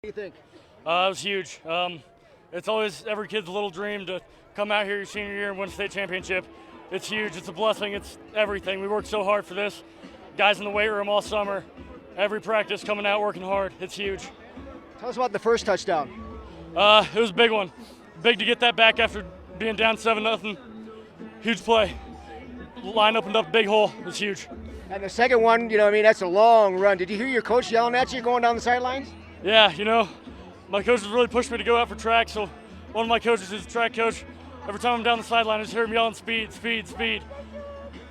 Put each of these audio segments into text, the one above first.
do you think? It was huge. It's always every kid's little dream to come out here your senior year and win a state championship. It's huge. It's a blessing. It's everything. We worked so hard for this. Guys in the weight room all summer. Every practice coming out working hard. It's huge. Tell us about the first touchdown. It was a big one. Big to get that back after being down 7-0. Huge play. Line opened up a big hole. It was huge. And the second one, that's a long run. Did you hear your coach yelling at you going down the sidelines? Yeah, my coach has really pushed me to go out for track, so one of my coaches is a track coach. Every time I'm down the sideline, I just hear him yelling, speed, speed, speed.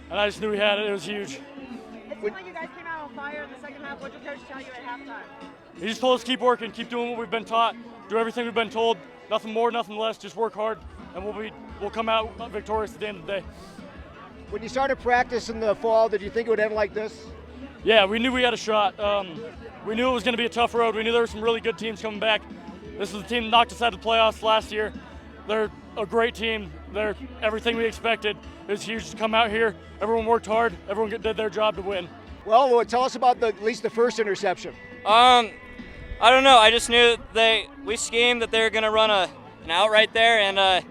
And I just knew he had it. It was huge. It seemed like you guys came out on fire in the second half. What did your coach tell you at halftime? He just told us to keep working, keep doing what we've been taught, do everything we've been told, nothing more, nothing less, just work hard, and we'll come out victorious at the end of the day. When you started practice in the fall, did you think it would end like this? Yeah, we knew we had a shot. We knew it was going to be a tough road. We knew there were some really good teams coming back. This was a team that knocked us out of the playoffs last year. They're a great team. They're everything we expected. It was huge to come out here. Everyone worked hard. Everyone did their job to win. Well, tell us about at least the first interception. I don't know. I just knew we schemed that they were going to run an out right there, and I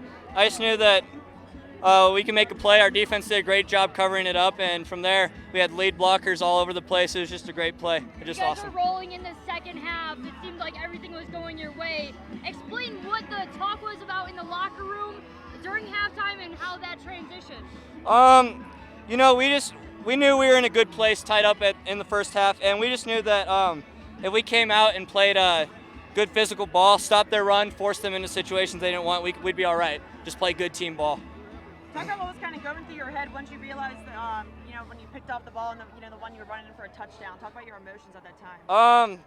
just knew that we can make a play. Our defense did a great job covering it up, and from there we had lead blockers all over the place. It was just a great play. Just awesome. You guys were rolling in the second half. It seemed like everything was going your way. Explain what the talk was about in the locker room during halftime and how that transitioned. We knew we were in a good place, tied up in the first half, and we just knew that if we came out and played a good physical ball, stopped their run, forced them into situations they didn't want, we'd be all right. Just play good team ball. Talk about what was kind of going through your head once you realized that, when you picked off the ball and the one you were running in for a touchdown. Talk about your emotions at that time.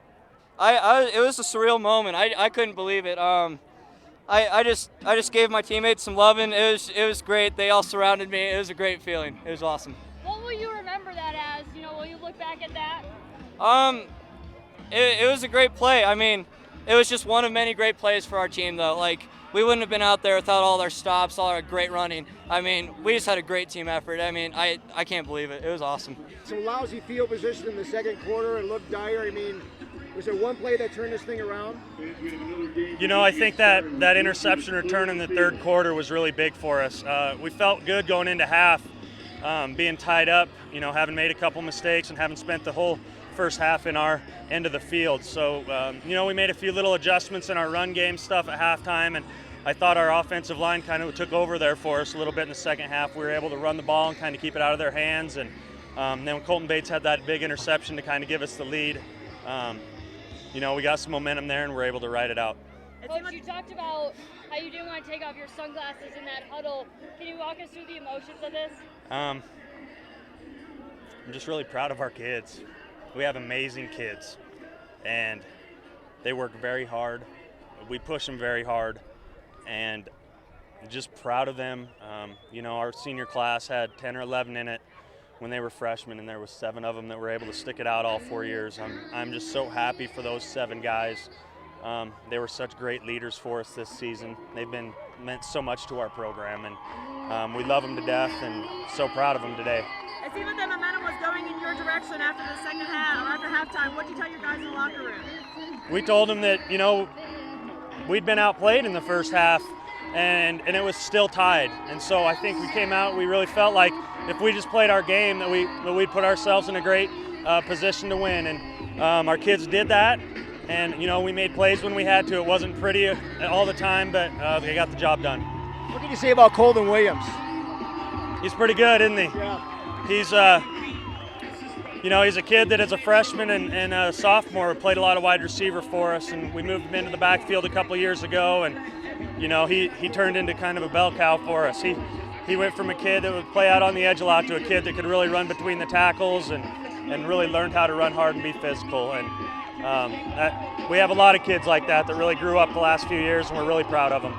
It was a surreal moment. I couldn't believe it. I just gave my teammates some loving. It was great. They all surrounded me. It was a great feeling. It was awesome. What will you remember that as? Will you look back at that? It was a great play. I mean, it was just one of many great plays for our team, though. We wouldn't have been out there without all our stops, all our great running. I mean, we just had a great team effort. I mean, I can't believe it. It was awesome. Some lousy field position in the second quarter and looked dire. I mean, was there one play that turned this thing around? I think that interception return in the third quarter was really big for us. We felt good going into half, being tied up, having made a couple mistakes and having spent the whole first half in our end of the field. So, we made a few little adjustments in our run game stuff at halftime, and I thought our offensive line kind of took over there for us a little bit in the second half. We were able to run the ball and kind of keep it out of their hands, and then when Colton Bates had that big interception to kind of give us the lead, we got some momentum there and we're able to ride it out. Coach, you talked about how you didn't want to take off your sunglasses in that huddle. Can you walk us through the emotions of this? I'm just really proud of our kids. We have amazing kids, and they work very hard. We push them very hard, and I'm just proud of them. Our senior class had 10 or 11 in it when they were freshmen, and there was 7 of them that were able to stick it out all 4 years. I'm just so happy for those 7 guys. They were such great leaders for us this season. They've meant so much to our program, and we love them to death and so proud of them today. It seemed like the momentum was going in your direction after the second half, or after halftime. What did you tell your guys in the locker room? We told them that, we'd been outplayed in the first half, and it was still tied. And so I think we came out, we really felt like if we just played our game, that we'd put ourselves in a great position to win. And our kids did that, and, we made plays when we had to. It wasn't pretty all the time, but they got the job done. What can you say about Colton Williams? He's pretty good, isn't he? Yeah. He's he's a kid that is a freshman and a sophomore, played a lot of wide receiver for us, and we moved him into the backfield a couple years ago, and he turned into kind of a bell cow for us. He went from a kid that would play out on the edge a lot to a kid that could really run between the tackles and really learned how to run hard and be physical. And we have a lot of kids like that really grew up the last few years, and we're really proud of them.